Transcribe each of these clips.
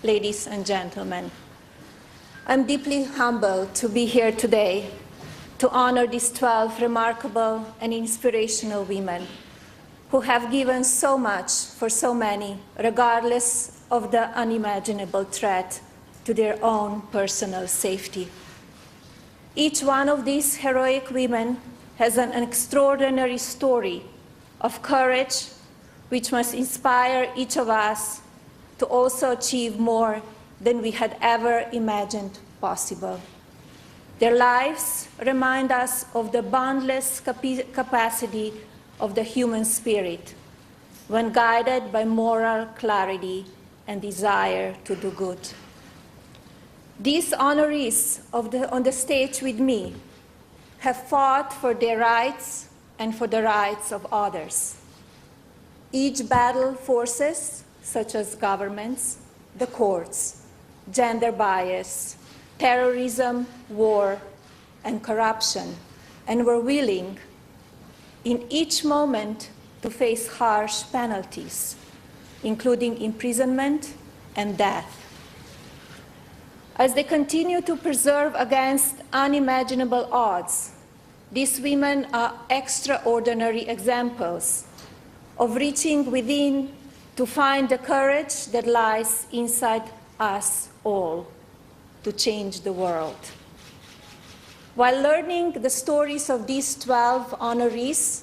ladies and gentlemen. I'm deeply humbled to be here today to honor these 12 remarkable and inspirational women who have given so much for so many, regardless of the unimaginable threat to their own personal safety. Each one of these heroic women has an extraordinary story of courage which must inspire each of us to also achieve more than we had ever imagined possible. Their lives remind us of the boundless capacity of the human spirit when guided by moral clarity and desire to do good. These honorees on the stage with me have fought for their rights and for the rights of others. Each battled forces such as governments, the courts, gender bias, terrorism, war, and corruption, and were willing in each moment to face harsh penalties, including imprisonment and death. As they continue to preserve against unimaginable odds, these women are extraordinary examples of reaching within to find the courage that lies inside us all to change the world. While learning the stories of these 12 honorees,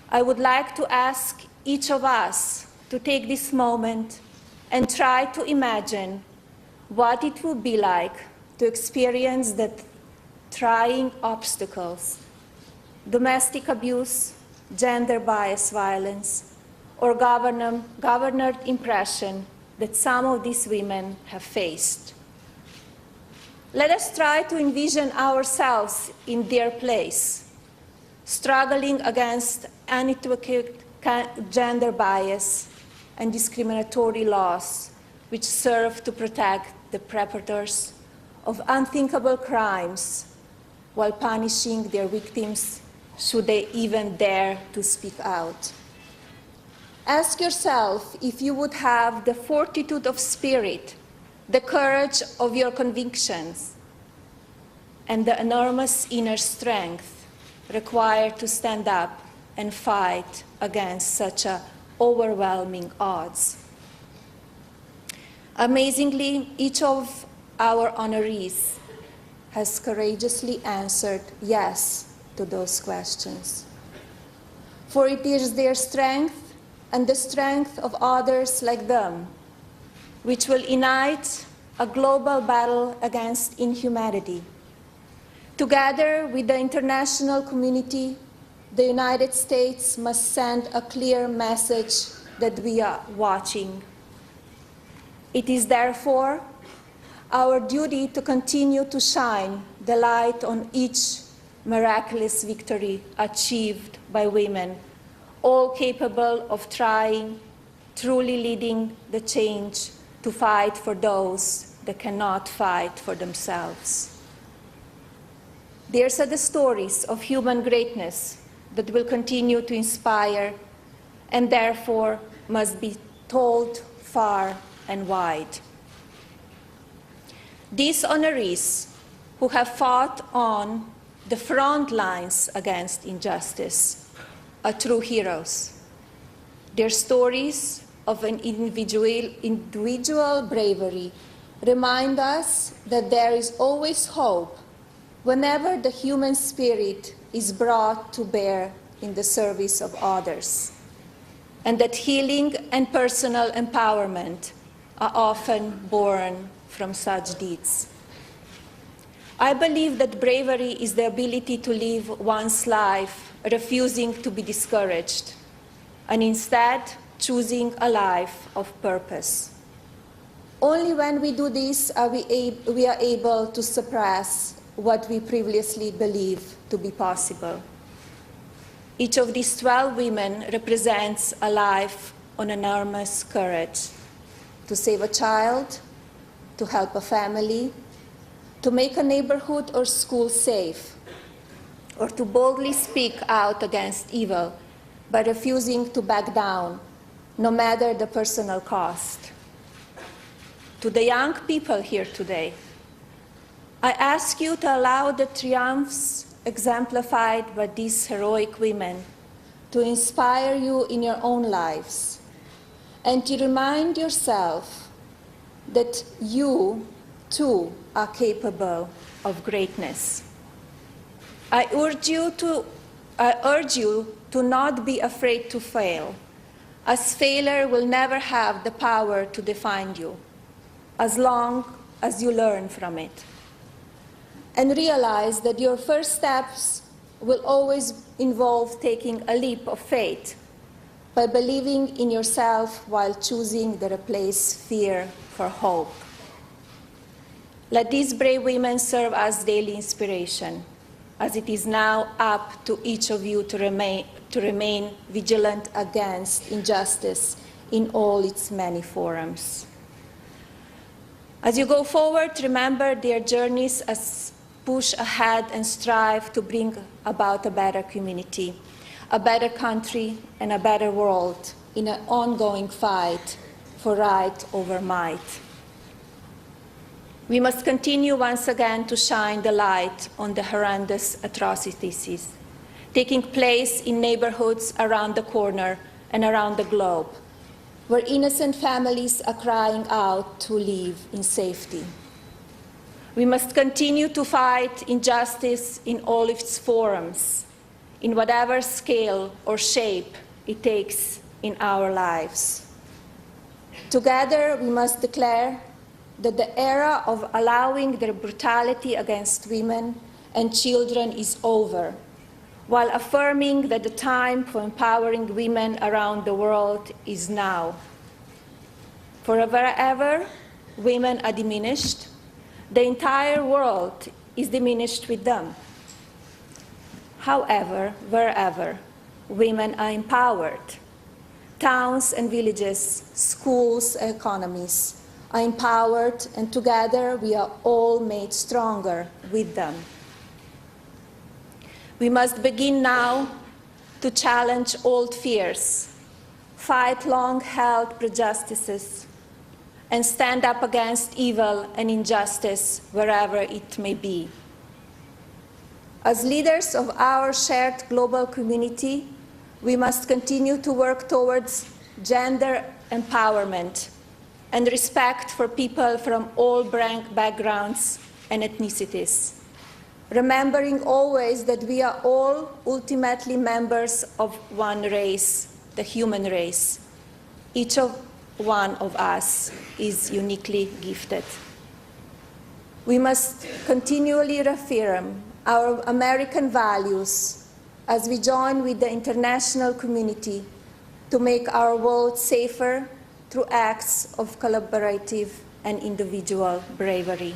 I would like to ask each of us to take this moment and try to imagine what it would be like to experience the trying obstacles, domestic abuse, gender bias violence, or governed impression that some of these women have faced. Let us try to envision ourselves in their place, struggling against unequivocal gender bias and discriminatory laws which serve to protect the perpetrators of unthinkable crimes while punishing their victims should they even dare to speak out. Ask yourself if you would have the fortitude of spirit, the courage of your convictions, and the enormous inner strength required to stand up and fight against such overwhelming odds. Amazingly, each of our honorees has courageously answered yes to those questions. For it is their strength and the strength of others like them which will unite a global battle against inhumanity. Together with the international community, the United States must send a clear message that we are watching. It is therefore our duty to continue to shine the light on each miraculous victory achieved by women, all capable of trying, truly leading the change to fight for those that cannot fight for themselves. These are the stories of human greatness that will continue to inspire and therefore must be told far and wide. These honorees who have fought on the front lines against injustice are true heroes. Their stories of an individual bravery remind us that there is always hope whenever the human spirit is brought to bear in the service of others, and that healing and personal empowerment are often born from such deeds. I believe that bravery is the ability to live one's life refusing to be discouraged, and instead choosing a life of purpose. Only when we do this are we are able to suppress what we previously believed to be possible. Each of these 12 women represents a life of enormous courage to save a child, to help a family, to make a neighborhood or school safe, or to boldly speak out against evil by refusing to back down, no matter the personal cost. to the young people here today, I ask you to allow the triumphs exemplified by these heroic women to inspire you in your own lives, and to remind yourself that you, too, are capable of greatness. I urge you to not be afraid to fail, as failure will never have the power to define you, as long as you learn from it. And realize that your first steps will always involve taking a leap of faith by believing in yourself while choosing to replace fear for hope. Let these brave women serve as daily inspiration, as it is now up to each of you to remain vigilant against injustice in all its many forms. As you go forward, remember their journeys as push ahead and strive to bring about a better community, a better country, and a better world in an ongoing fight for right over might. We must continue once again to shine the light on the horrendous atrocities taking place in neighborhoods around the corner and around the globe, where innocent families are crying out to live in safety. We must continue to fight injustice in all its forms, in whatever scale or shape it takes in our lives. Together, we must declare that the era of allowing the brutality against women and children is over, while affirming that the time for empowering women around the world is now. For wherever women are diminished, the entire world is diminished with them. However, wherever women are empowered, towns and villages, schools, economies are empowered, and together we are all made stronger with them. We must begin now to challenge old fears, fight long-held prejudices, and stand up against evil and injustice wherever it may be. As leaders of our shared global community, we must continue to work towards gender empowerment and respect for people from all backgrounds and ethnicities, remembering always that we are all ultimately members of one race, the human race. Each one of us is uniquely gifted. We must continually reaffirm our American values as we join with the international community to make our world safer through acts of collaborative and individual bravery.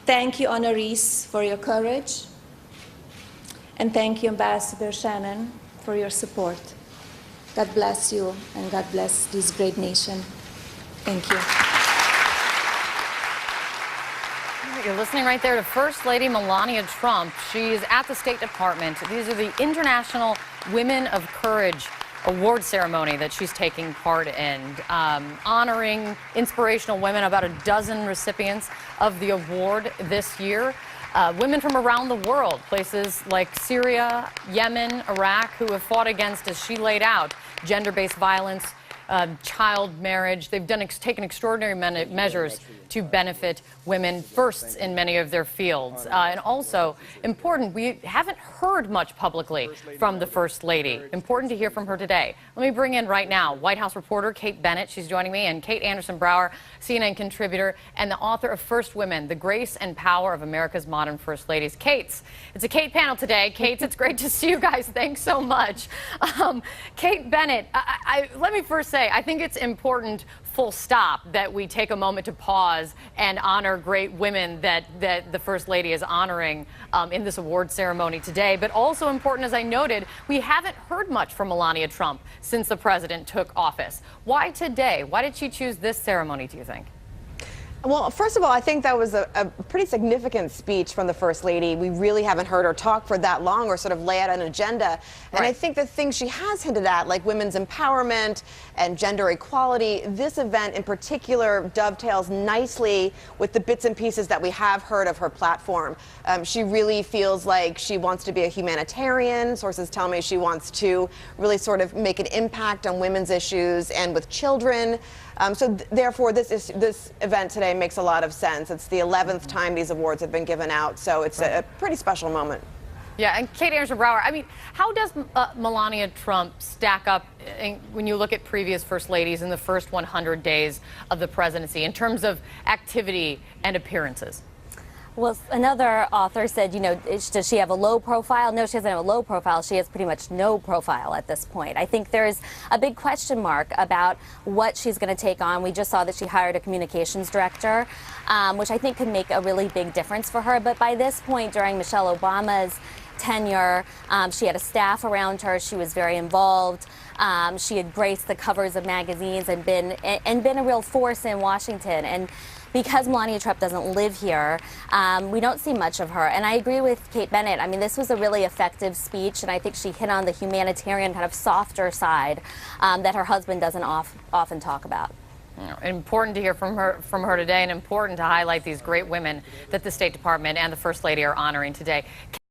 Thank you, honorees, for your courage, and thank you, Ambassador Shannon, for your support. God bless you, and God bless this great nation. Thank you. You're listening right there to First Lady Melania Trump. She's at the State Department. These are the International Women of Courage award ceremony that she's taking part in, honoring inspirational women, about a dozen recipients of the award this year. Women from around the world, places like Syria, Yemen, Iraq, who have fought against, as she laid out, gender-based violence, child marriage. They've taken extraordinary measures to benefit women firsts in many of their fields. And also, important, we haven't heard much publicly from the First Lady. Important to hear from her today. Let me bring in right now White House reporter Kate Bennett. She's joining me, and Kate Anderson-Brower, CNN contributor and the author of First Women, The Grace and Power of America's Modern First Ladies. It's a Kate panel today. Kate, it's great to see you guys. Thanks so much. Kate Bennett, let me first say, I think it's important, full stop, that we take a moment to pause and honor great women that the First Lady is honoring in this award ceremony today. But also important, as I noted, we haven't heard much from Melania Trump since the president took office. Why today? Why did she choose this ceremony, do you think? Well, first of all, I think that was a pretty significant speech from the First Lady. We really haven't heard her talk for that long or sort of lay out an agenda. And I think the things she has hinted at, like women's empowerment and gender equality, this event in particular dovetails nicely with the bits and pieces that we have heard of her platform. She really feels like she wants to be a humanitarian. Sources tell me she wants to really sort of make an impact on women's issues and with children. Therefore, this event today makes a lot of sense. It's the 11th time these awards have been given out, so it's a pretty special moment. Yeah, and Kate Anderson-Brower, I mean, how does Melania Trump stack up when you look at previous First Ladies in the first 100 days of the presidency in terms of activity and appearances? Well, another author said, you know, does she have a low profile? No, she doesn't have a low profile. She has pretty much no profile at this point. I think there's a big question mark about what she's going to take on. We just saw that she hired a communications director, which I think could make a really big difference for her. But by this point, during Michelle Obama's tenure, she had a staff around her. She was very involved. She had graced the covers of magazines and been a real force in Washington. And because Melania Trump doesn't live here, we don't see much of her. And I agree with Kate Bennett. I mean, this was a really effective speech, and I think she hit on the humanitarian, kind of softer side that her husband doesn't often talk about. Important to hear from her today, and important to highlight these great women that the State Department and the First Lady are honoring today.